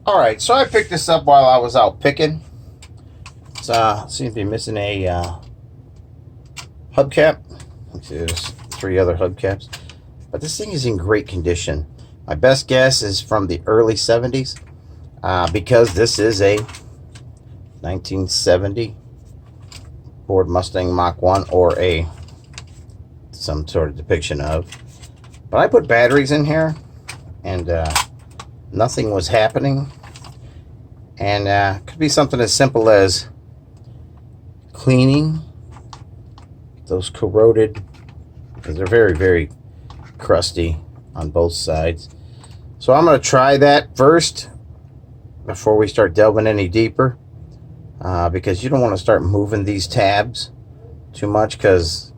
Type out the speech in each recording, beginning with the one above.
Alright, so I picked this up while I was out picking. It seems to be missing a hubcap. Let's see, there's 3 other hubcaps. But this thing is in great condition. My best guess is from the early 70s. Because this is a 1970 Ford Mustang Mach 1 or some sort of depiction of. But I put batteries in here and nothing was happening. And could be something as simple as cleaning those corroded, because they're very, very crusty on both sides. So I'm going to try that first before we start delving any deeper, because you don't want to start moving these tabs too much, because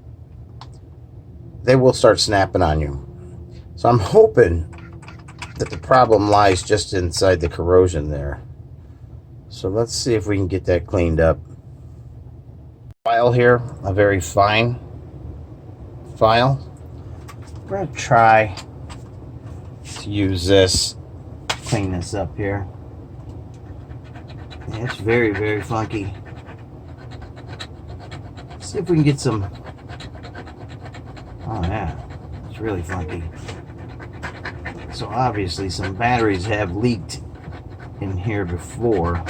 they will start snapping on you. So I'm hoping that the problem lies just inside the corrosion there. So let's see if we can get that cleaned up. File here, a very fine file. I'm going to try to use this, clean this up here. Yeah, it's very, very funky. Let's see if we can get some. Oh yeah, it's really funky. So obviously some batteries have leaked in here before.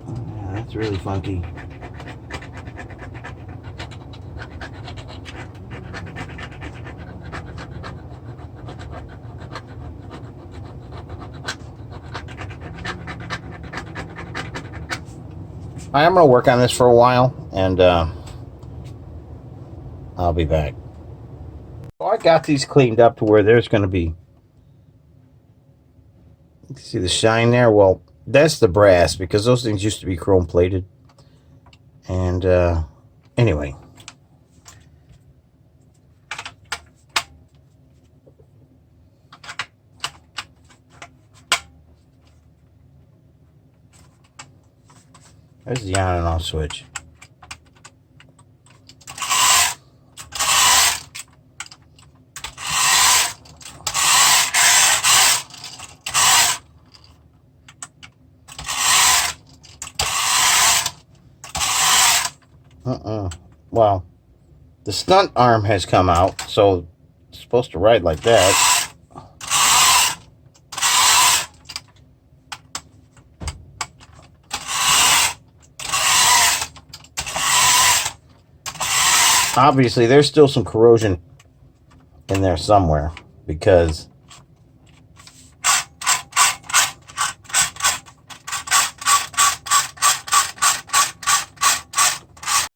Oh yeah, that's really funky. I'm going to work on this for a while, and I'll be back. So I got these cleaned up to where there's going to be, you see the shine there? Well, that's the brass, because those things used to be chrome plated. And anyway. There's the on and off switch. Well, the stunt arm has come out, so it's supposed to ride like that. Obviously, there's still some corrosion in there somewhere, because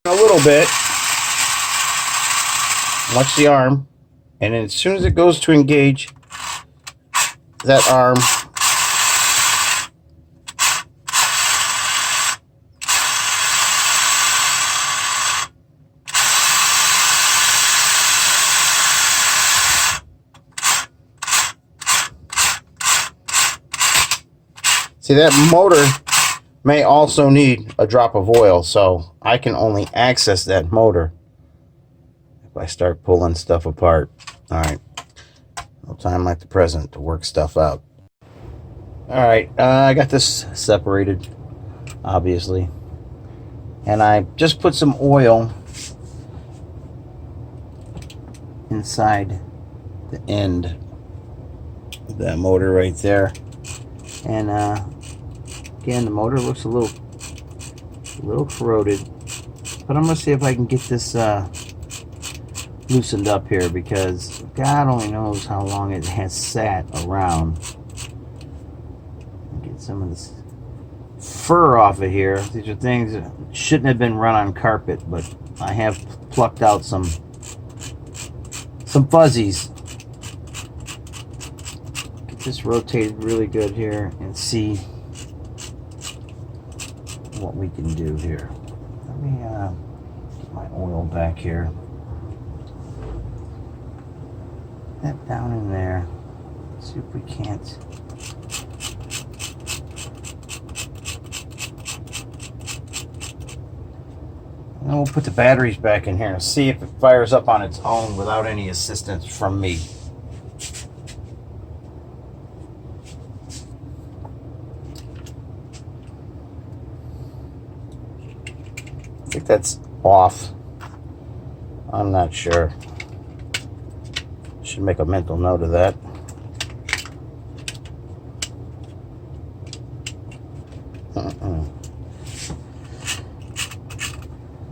a little bit. Watch the arm, and then as soon as it goes to engage that arm, see, that motor may also need a drop of oil, so I can only access that motor if I start pulling stuff apart. Alright, no time like the present to work stuff out. Alright, I got this separated, obviously, and I just put some oil inside the end of that motor right there. And again, the motor looks a little corroded, but I'm gonna see if I can get this loosened up here, because God only knows how long it has sat around. Get some of this fur off of here. These are things that shouldn't have been run on carpet, but I have plucked out some fuzzies. Get this rotated really good here and see what we can do here. Let me get my oil back here. That down in there. Let's see if we can't. And we'll put the batteries back in here and see if it fires up on its own without any assistance from me. I think that's off. I'm not sure. Should make a mental note of that.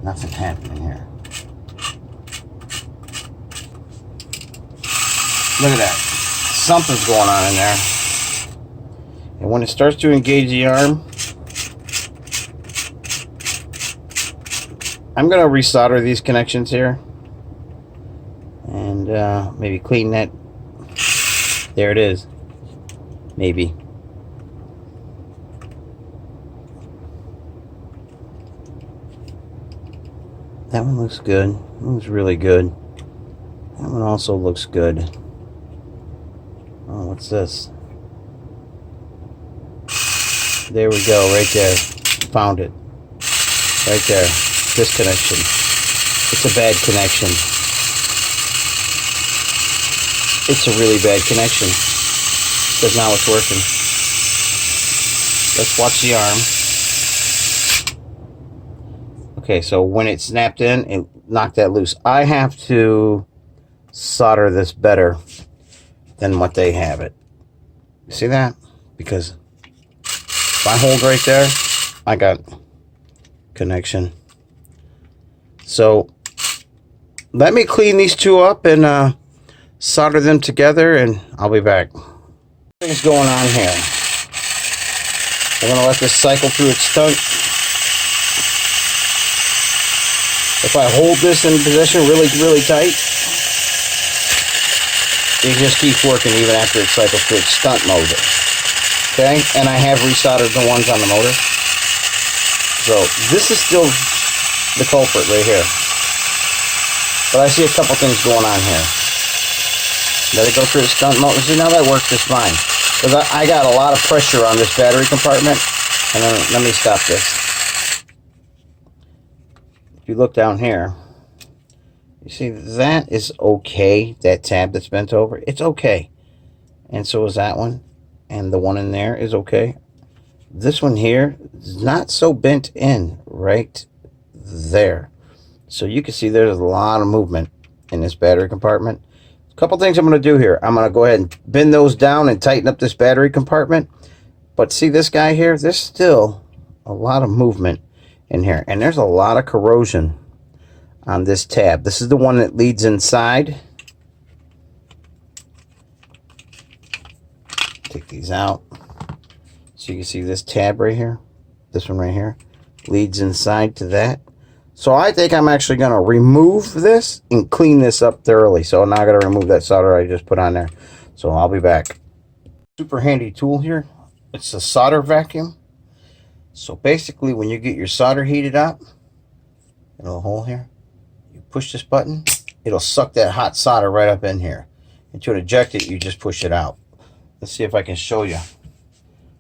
Nothing happening here. Look at that. Something's going on in there. And when it starts to engage the arm, I'm going to resolder these connections here. And maybe clean that. There it is. Maybe. That one looks good. That one's really good. That one also looks good. Oh, what's this? There we go, right there. Found it. Right there. This connection. It's a bad connection. It's a really bad connection. Because now it's working. Let's watch the arm. Okay, so when it snapped in, it knocked that loose. I have to solder this better than what they have it. You see that? Because if I hold right there, I got connection. So let me clean these two up and solder them together, and I'll be back. What's going on here? I'm going to let this cycle through its stunt. If I hold this in position really, really tight, it just keeps working even after it cycles through its stunt mode. Okay? And I have resoldered the ones on the motor. So this is still the culprit right here. But I see a couple things going on here. Let it go through the stunt mode. See, now that works just fine. Because I got a lot of pressure on this battery compartment. And then let me stop this. If you look down here, you see that is okay. That tab that's bent over, it's okay. And so is that one. And the one in there is okay. This one here is not so bent in right there. So you can see there's a lot of movement in this battery compartment. A couple things I'm going to do here. I'm going to go ahead and bend those down and tighten up this battery compartment. But see this guy here? There's still a lot of movement in here. And there's a lot of corrosion on this tab. This is the one that leads inside. Take these out. So you can see this tab right here. This one right here leads inside to that. So I think I'm actually going to remove this and clean this up thoroughly. So now I got to remove that solder I just put on there. So I'll be back. Super handy tool here. It's a solder vacuum. So basically when you get your solder heated up, a little hole here, you push this button, it'll suck that hot solder right up in here. And to eject it, you just push it out. Let's see if I can show you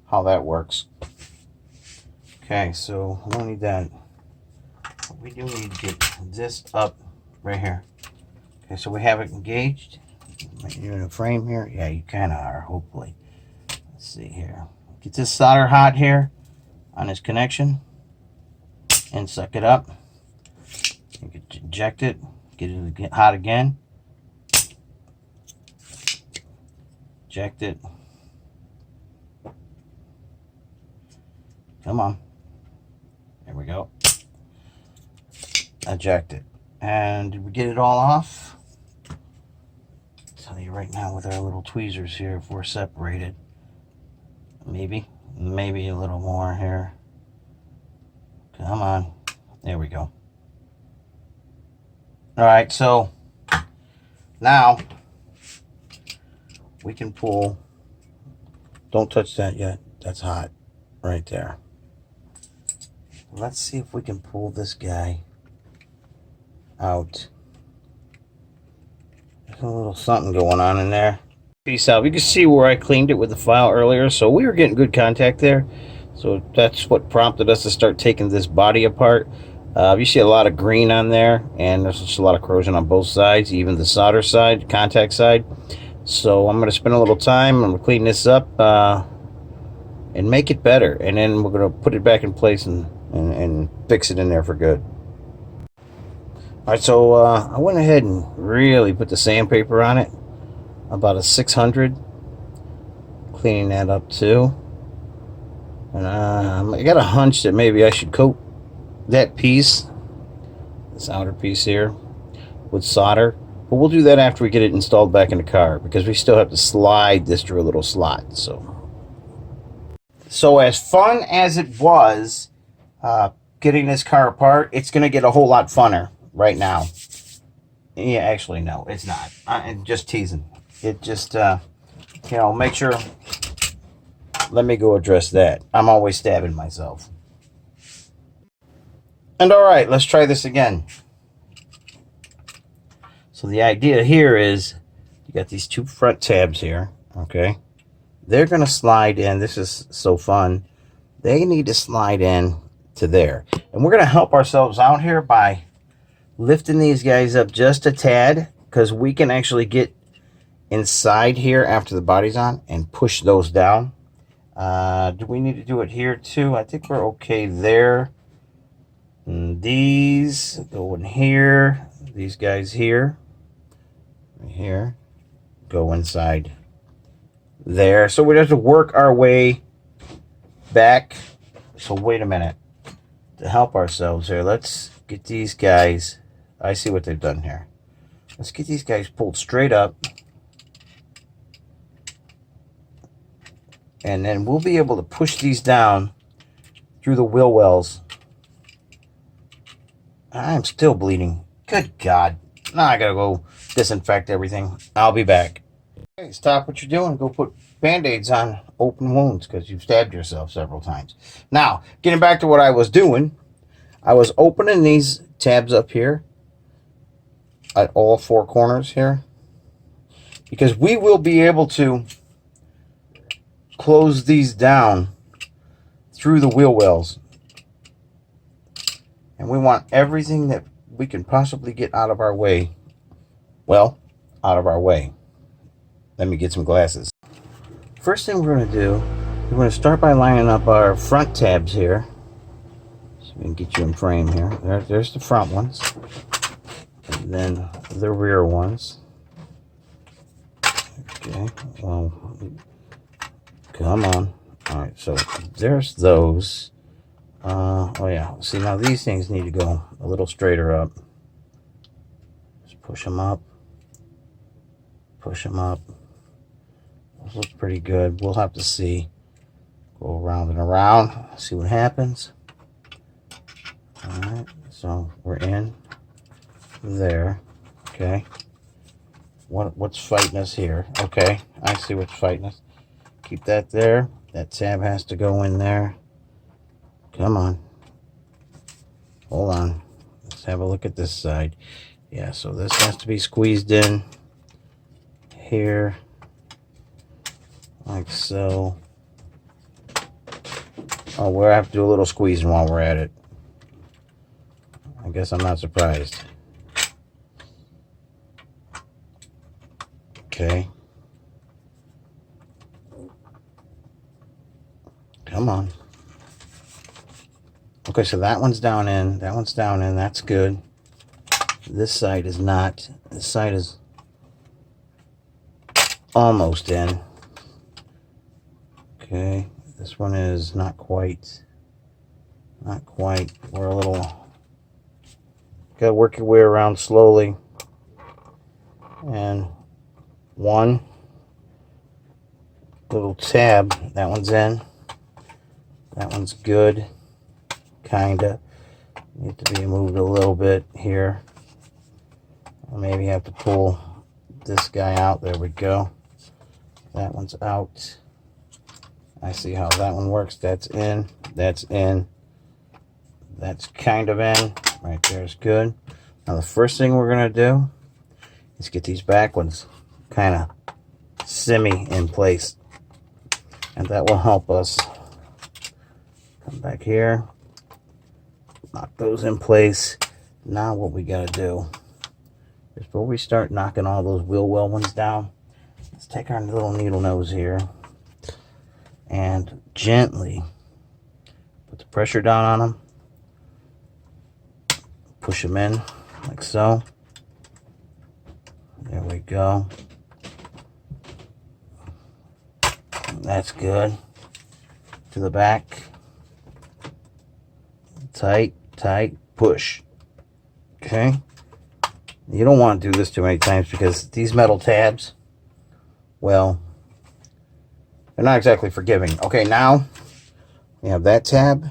how that works. Okay, so we don't need that. We do need to get this up right here. Okay, so we have it engaged. You're in a frame here. Yeah, you kind of are, hopefully. Let's see here. Get this solder hot here on this connection and suck it up. You can eject it, get it hot again. Eject it. Come on. There we go. Eject it. And did we get it all off? I'll tell you right now with our little tweezers here if we're separated. Maybe a little more here. Come on. There we go. Alright, so now we can pull. Don't touch that yet. That's hot right there. Let's see if we can pull this guy out. There's a little something going on in there. Piece out. You can see where I cleaned it with the file earlier, so we were getting good contact there. So that's what prompted us to start taking this body apart. You see a lot of green on there, and there's just a lot of corrosion on both sides, even the solder side, contact side. So I'm going to spend a little time. I'm going to clean this up and make it better, and then we're going to put it back in place and fix it in there for good. Alright, so I went ahead and really put the sandpaper on it, about a 600, cleaning that up too. And I got a hunch that maybe I should coat that piece, this outer piece here, with solder. But we'll do that after we get it installed back in the car, because we still have to slide this through a little slot. So as fun as it was getting this car apart, it's going to get a whole lot funner right now. Yeah, actually, no, it's not. I'm just teasing. It just, you know, make sure. Let me go address that. I'm always stabbing myself. And all right, let's try this again. So the idea here is you got these two front tabs here, okay? They're going to slide in. This is so fun. They need to slide in to there. And we're going to help ourselves out here by lifting these guys up just a tad, because we can actually get inside here after the body's on and push those down. Do we need to do it here too? I think we're okay there. And these go in here. These guys here. Right here. Go inside there. So we have to work our way back. So wait a minute. To help ourselves here, let's get these guys. I see what they've done here. Let's get these guys pulled straight up. And then we'll be able to push these down through the wheel wells. I'm still bleeding. Good God. Now I gotta go disinfect everything. I'll be back. Okay, stop what you're doing. Go put Band-Aids on open wounds, because you've stabbed yourself several times. Now, getting back to what I was doing, I was opening these tabs up here at all four corners here, because we will be able to close these down through the wheel wells. And we want everything that we can possibly get out of our way, well, out of our way. Let me get some glasses. First thing we're going to do, we're going to start by lining up our front tabs here. So we can get you in frame here. There's the front ones. And then the rear ones. Okay, well, come on. Alright, so there's those. Oh yeah, see, now these things need to go a little straighter up. Just push them up. Push them up. Those look pretty good. We'll have to see. Go around and around. See what happens. Alright, so we're in there. Okay. What's fighting us here? Okay, I see what's fighting us. Keep that there. That tab has to go in there. Come on. Hold on. Let's have a look at this side. Yeah, so this has to be squeezed in here. Like so. Oh, we'll have to do a little squeezing while we're at it. I guess I'm not surprised. Okay. Come on. Okay, so that one's down in. That one's down in. That's good. This side is not. This side is almost in. Okay. This one is not quite. Not quite. We're a little. Gotta work your way around slowly. And one little tab. That one's in. That one's good. Kinda. Need to be moved a little bit here. I'll maybe have to pull this guy out. There we go. That one's out. I see how that one works. That's in. That's in. That's kind of in. Right there's good. Now the first thing we're going to do is get these back ones kind of semi in place. And that will help us. Come back here. Knock those in place. Now what we gotta do is before we start knocking all those wheel well ones down, let's take our little needle nose here and gently put the pressure down on them. Push them in like so. There we go. That's good. To the back. Tight, tight, push. Okay. You don't want to do this too many times because these metal tabs, well, they're not exactly forgiving. Okay, now we have that tab,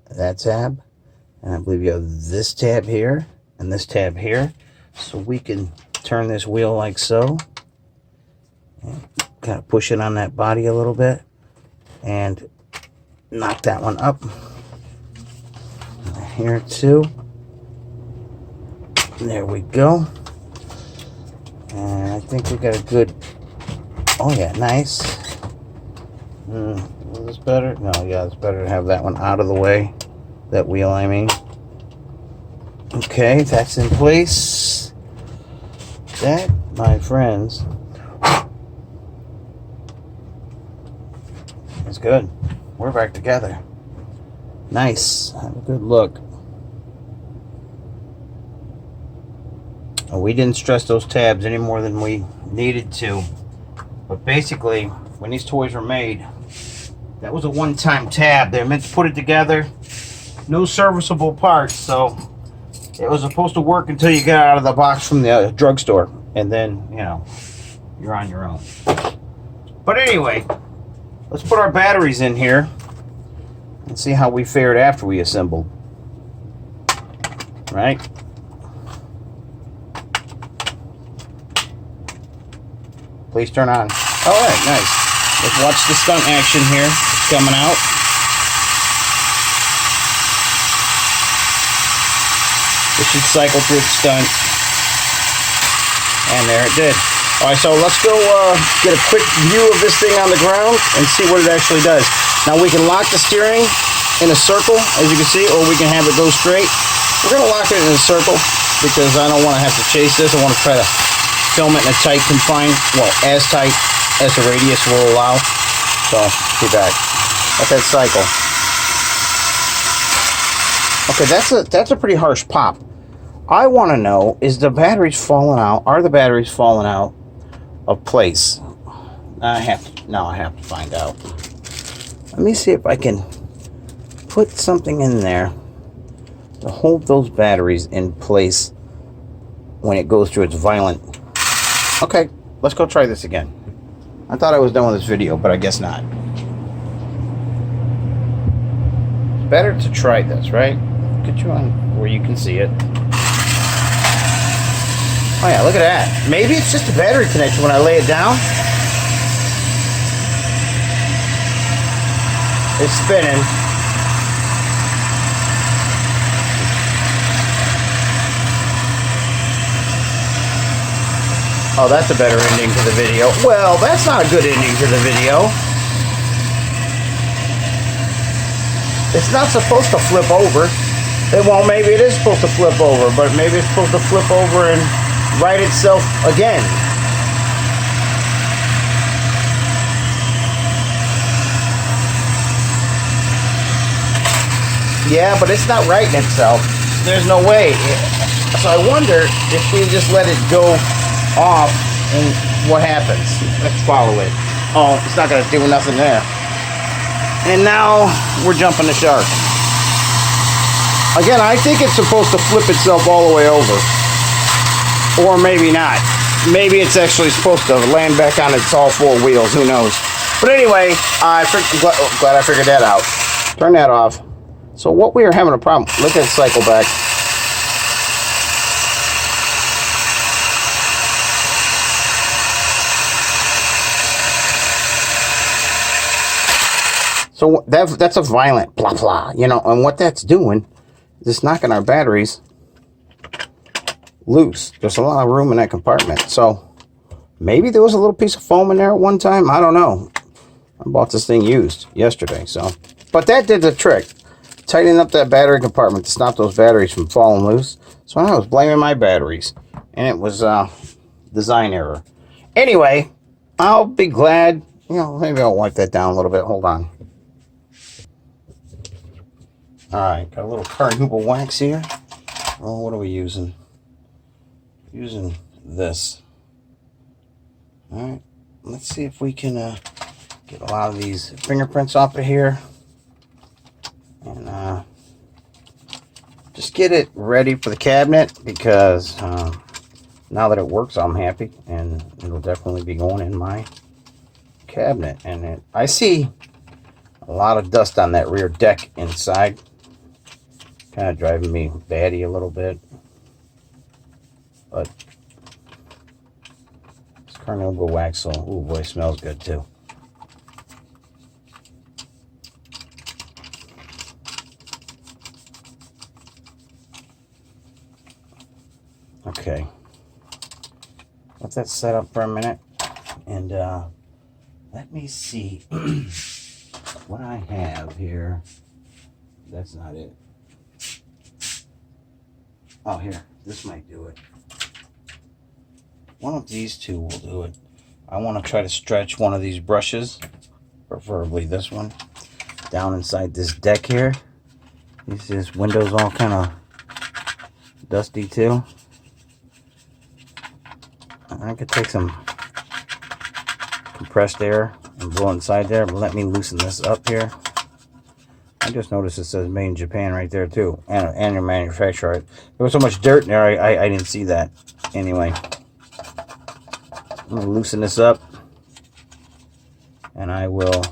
and I believe you have this tab here and this tab here. So we can turn this wheel like so. And kind of push it on that body a little bit and knock that one up. Here too. There we go. And I think we got a good, oh yeah, nice. Is this better? No, yeah, it's better to have that one out of the way. That wheel, I mean. Okay, that's in place. That, my friends, is good. We're back together. Nice. Have a good look. We didn't stress those tabs any more than we needed to. But basically, when these toys were made, that was a one-time tab. They're meant to put it together. No serviceable parts, so it was supposed to work until you got out of the box from the drugstore. And then, you know, you're on your own. But anyway, let's put our batteries in here and see how we fared after we assembled. Right? Please turn on. All right, nice. Let's watch the stunt action here. It's coming out. It should cycle through its stunt. And there it did. All right, so let's go get a quick view of this thing on the ground and see what it actually does. Now we can lock the steering in a circle, as you can see, or we can have it go straight. We're going to lock it in a circle because I don't want to have to chase this. I want to try to film it in a tight confined, well, as tight as the radius will allow. So, be back. Let that cycle. Okay, that's a pretty harsh pop. I want to know, is the batteries falling out? Are the batteries falling out of place? I have to find out. Let me see if I can put something in there to hold those batteries in place when it goes through its violent. Okay, let's go try this again. I thought I was done with this video, but I guess not. It's better to try this, right? Get you on where you can see it. Oh yeah, look at that. Maybe it's just a battery connection when I lay it down. It's spinning. Oh, that's a better ending to the video. Well, that's not a good ending to the video. It's not supposed to flip over. It won't. Maybe it is supposed to flip over, but maybe it's supposed to flip over and right itself again. Yeah, but it's not righting itself. There's no way. So I wonder if we just let it go off and what happens. Let's follow it. Oh, it's not going to do nothing there. And now we're jumping the shark. Again, I think it's supposed to flip itself all the way over. Or maybe not. Maybe it's actually supposed to land back on its all four wheels. Who knows? But anyway, I'm glad I figured that out. Turn that off. So what we are having a problem. Look at the cycle back. So that's a violent blah blah, you know, and what that's doing is it's knocking our batteries loose. There's a lot of room in that compartment. So maybe there was a little piece of foam in there at one time. I don't know. I bought this thing used yesterday, so but that did the trick. tightening up that battery compartment to stop those batteries from falling loose. So I was blaming my batteries, and it was design error. Anyway, I'll be glad. You know, maybe I'll wipe that down a little bit. Hold on. All right, got a little carnauba wax here. Oh, what are we using? Using this. All right, let's see if we can get a lot of these fingerprints off of here, and just get it ready for the cabinet, because now that it works, I'm happy, and it'll definitely be going in my cabinet. And I see a lot of dust on that rear deck inside, kind of driving me batty a little bit, but this carnauba wax, so oh boy, smells good too. Okay, let that set up for a minute, and let me see what I have here. That's not it. Oh, here, this might do it. One of these two will do it. I want to try to stretch one of these brushes, preferably this one, down inside this deck here. This window's all kind of dusty too. I could take some compressed air and blow inside there, but let me loosen this up here. I just noticed it says made in Japan right there too, and your manufacturer. There was so much dirt in there, I didn't see that. Anyway, I'm going to loosen this up, and I will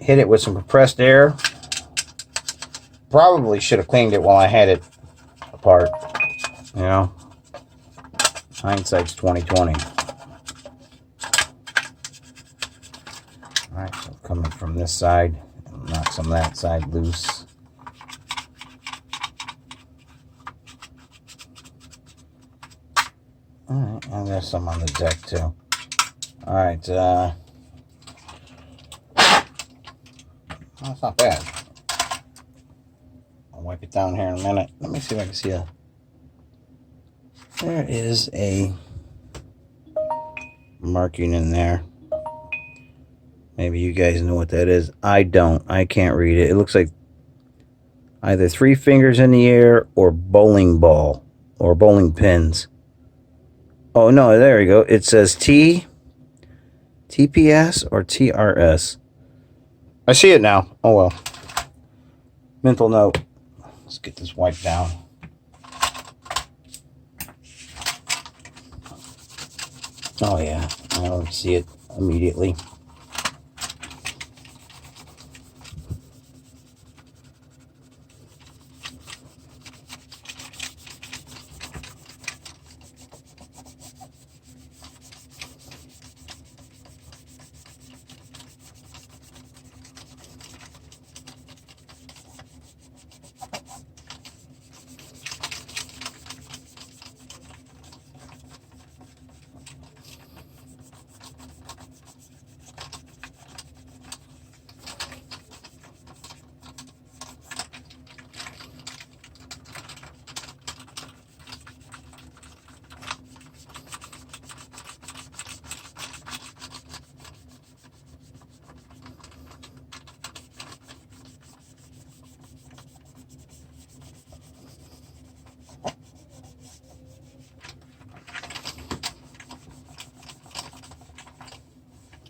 hit it with some compressed air. Probably should have cleaned it while I had it apart, you know. Hindsight's 20/20. Alright, so coming from this side, knock some of that side loose. Alright, and there's some on the deck too. Alright, that's not bad. I'll wipe it down here in a minute. Let me see if I can see a... There is a marking in there. Maybe you guys know what that is. I don't. I can't read it. It looks like either 3 fingers in the air or bowling ball or bowling pins. Oh, no, there you go. It says TPS or TRS. I see it now. Oh, well. Mental note. Let's get this wiped down. Oh, yeah. I don't see it immediately.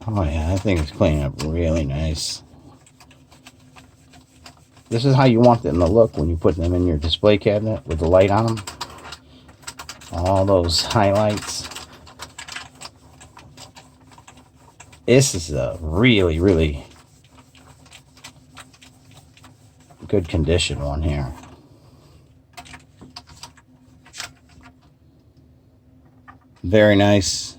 Oh yeah, that thing is cleaning up really nice. This is how you want them to look when you put them in your display cabinet with the light on them. All those highlights. This is a really, really good condition one here. Very nice.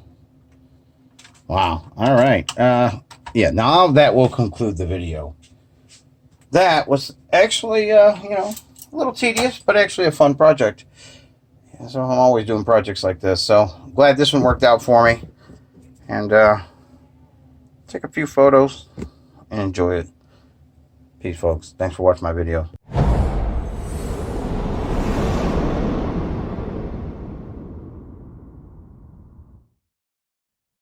Wow. All right. Yeah, now that will conclude the video. That was actually, you know, a little tedious, but actually a fun project. Yeah, so I'm always doing projects like this. So glad this one worked out for me. And take a few photos and enjoy it. Peace, folks. Thanks for watching my video.